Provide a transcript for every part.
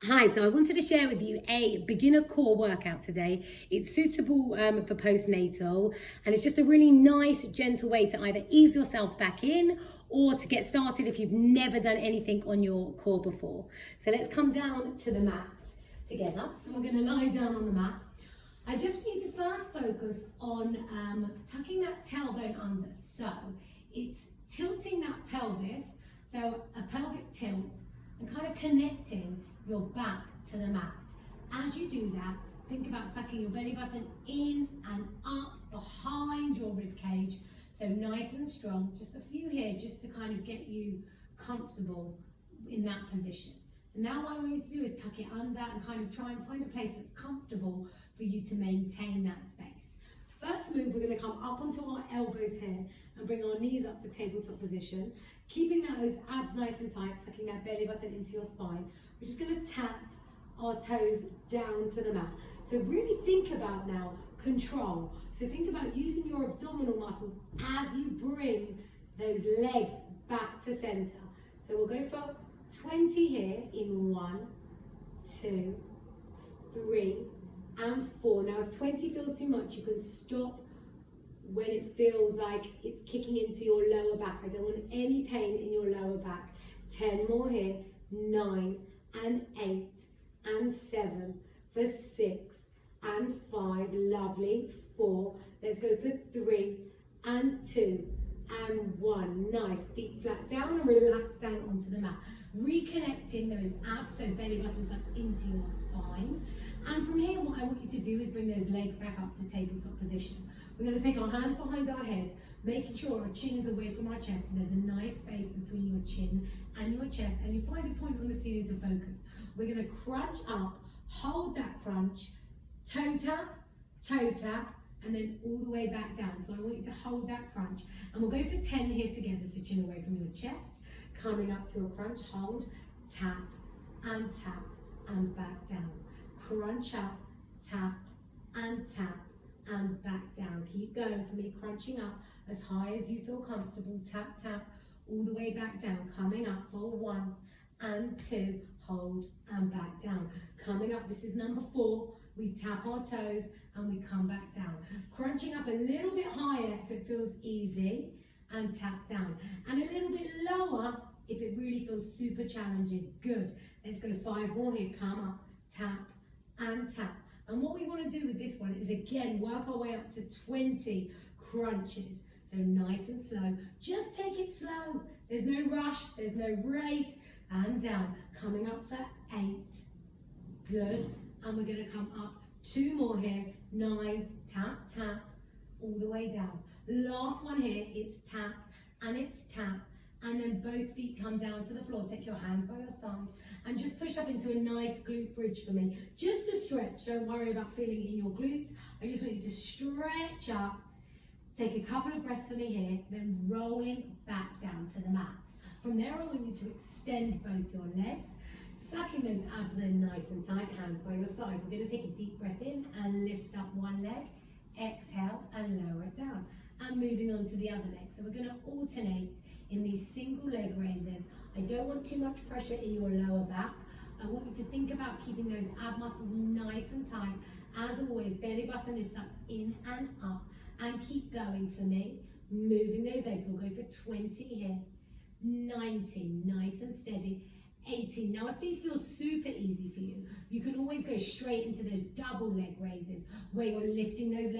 Hi, so I wanted to share with you a beginner core workout today. It's suitable for postnatal, and it's just a really nice, gentle way to either ease yourself back in or to get started if you've never done anything on your core before. So let's come down to the mat together, and we're going to lie down on the mat. I just want you to first focus on tucking that tailbone under. So it's tilting that pelvis, so a pelvic tilt, and kind of connecting your back to the mat. As you do that, think about sucking your belly button in and up behind your rib cage, so nice and strong. Just a few here just to kind of get you comfortable in that position. And now what I want you to do is tuck it under and kind of try and find a place that's comfortable for you to maintain that space. First move, we're going to come up onto our elbows here and bring our knees up to tabletop position, keeping those abs nice and tight, sucking that belly button into your spine. We're just going to tap our toes down to the mat. So really think about now control. So think about using your abdominal muscles as you bring those legs back to center. So we'll go for 20 here in 1, 2, 3, and 4. Now if 20 feels too much, you can stop when it feels like it's kicking into your lower back. I don't want any pain in your lower back. 10 more here, 9 and 8 and 7 for 6 and 5, lovely, 4, let's go for 3 and 2 and 1, nice, feet flat down and relax down onto the mat. Reconnecting those abs, so belly button sucked into your spine. And from here, what I want you to do is bring those legs back up to tabletop position. We're going to take our hands behind our head, making sure our chin is away from our chest, and there's a nice space between your chin and your chest, and you find a point on the ceiling to focus. We're going to crunch up, hold that crunch, toe tap, and then all the way back down. So I want you to hold that crunch, and we'll go for 10 here together, so chin away from your chest, coming up to a crunch, hold, tap, and back down. Crunch up, tap, and back down. Keep going for me, crunching up as high as you feel comfortable, tap, all the way back down, coming up for 1 and 2, hold, and back down. Coming up, this is number 4, we tap our toes and we come back down. Crunching up a little bit higher if it feels easy, and tap down. And a little bit lower if it really feels super challenging. Good. Let's go 5 more here. Come up, tap, and tap. And what we want to do with this one is again work our way up to 20 crunches. So nice and slow. Just take it slow. There's no rush, there's no race. And down. Coming up for 8. Good. And we're going to come up 2 more here. 9, tap, all the way down. Last one here, it's tap, and then both feet come down to the floor. Take your hands by your side and just push up into a nice glute bridge for me. Just to stretch, don't worry about feeling it in your glutes. I just want you to stretch up. Take a couple of breaths for me here, then rolling back down to the mat. From there, I want you to extend both your legs, sucking those abs in nice and tight, hands by your side. We're going to take a deep breath in and lift up one leg, exhale and lower it down. And moving on to the other leg. So we're going to alternate in these single leg raises. I don't want too much pressure in your lower back. I want you to think about keeping those ab muscles nice and tight. As always, belly button is sucked in and up. And keep going for me. Moving those legs. We'll go for 20 here. 19, nice and steady. 18. Now if these feel super easy for you, you can always go straight into those double leg raises where you're lifting those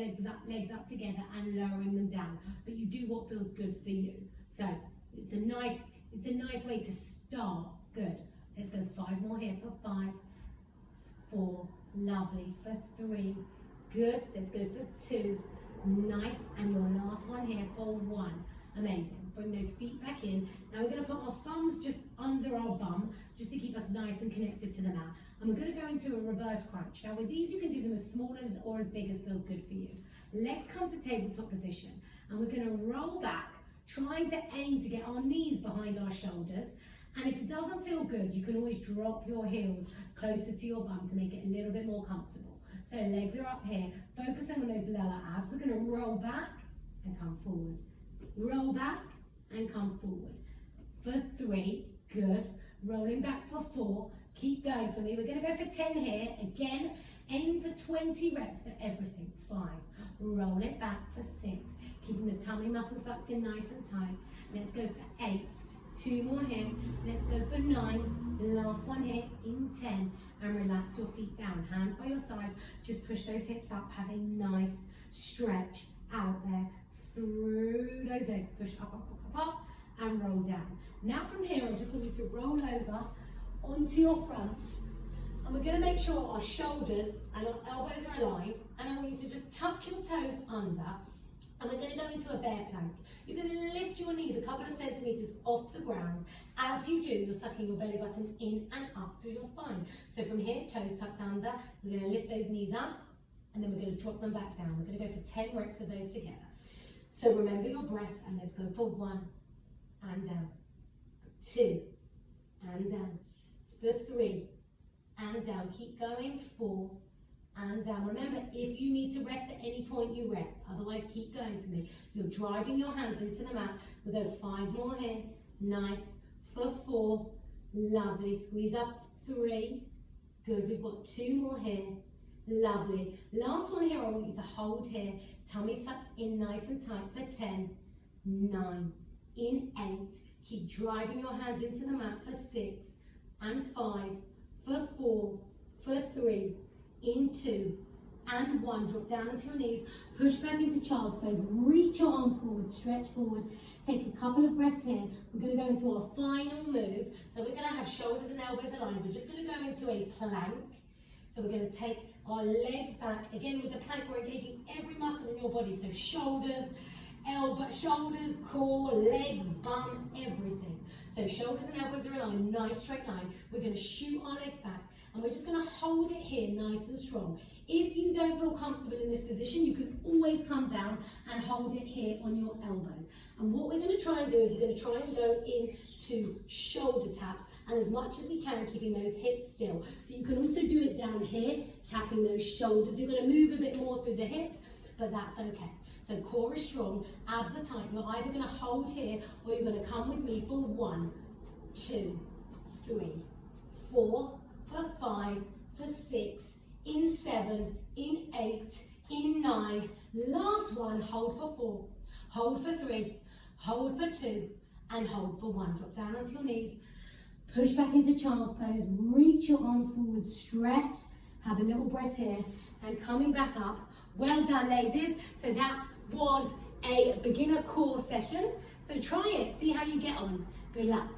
legs up together and lowering them down. But you do what feels good for you. So it's a nice way to start. Good. Let's go 5 more here for 5, 4, lovely, for 3, good. Let's go for 2, nice, and your last one here for 1. Amazing. Bring those feet back in. Now we're going to put our thumbs just under our bum, just to keep us nice and connected to the mat. And we're going to go into a reverse crunch. Now with these, you can do them as small as or as big as feels good for you. Legs come to tabletop position, and we're going to roll back, trying to aim to get our knees behind our shoulders. And if it doesn't feel good, you can always drop your heels closer to your bum to make it a little bit more comfortable. So legs are up here, focusing on those lower abs. We're going to roll back and come forward. Roll back and come forward. For 3, good. Rolling back for 4, Keep going for me. We're going to go for 10 here. Again, aim for 20 reps for everything. 5. Roll it back for 6. Keeping the tummy muscles sucked in nice and tight. Let's go for 8. 2 more here. Let's go for 9. Last one here in 10. And relax your feet down. Hands by your side. Just push those hips up. Have a nice stretch out there through those legs. Push up, up, up, up, up, and roll down. Now from here, I just want you to roll over onto your front. And we're going to make sure our shoulders and our elbows are aligned. And I want you to just tuck your toes under. And we're going to go into a bear plank. You're going to lift your knees a couple of centimeters off the ground. As you do, you're sucking your belly button in and up through your spine. So from here, toes tucked under. We're going to lift those knees up, and then we're going to drop them back down. We're going to go for 10 reps of those together. So remember your breath, and let's go for 1 and down, 2 and down, for 3 and down. Keep going, 4 and down. Remember, if you need to rest at any point, you rest. Otherwise, keep going for me. You're driving your hands into the mat. We'll go 5 more here. Nice. For 4. Lovely. Squeeze up. 3. Good. We've got 2 more here. Lovely. Last one here, I want you to hold here. Tummy sucked in nice and tight for 10. 9. In 8. Keep driving your hands into the mat for 6. And 5. For 4. For 3. In 2 and 1, drop down onto your knees, push back into child's pose, reach your arms forward, stretch forward, take a couple of breaths here. We're going to go into our final move. So we're going to have shoulders and elbows aligned. We're just going to go into a plank. So we're going to take our legs back. Again, with the plank, we're engaging every muscle in your body. So shoulders, shoulders, core, legs, bum, everything. So shoulders and elbows are aligned, nice straight line. We're going to shoot our legs back. And we're just going to hold it here nice and strong. If you don't feel comfortable in this position, you can always come down and hold it here on your elbows. And what we're going to try and do is we're going to try and go into shoulder taps, and as much as we can, keeping those hips still. So you can also do it down here, tapping those shoulders. You're going to move a bit more through the hips, but that's okay. So core is strong, abs are tight. You're either going to hold here, or you're going to come with me for 1, 2, 3, 4, for 5, for 6, in 7, in 8, in 9, last one, hold for 4, hold for 3, hold for 2, and hold for 1. Drop down onto your knees, push back into child's pose, reach your arms forward, stretch, have a little breath here, and coming back up. Well done, ladies. So that was a beginner core session. So try it, see how you get on. Good luck.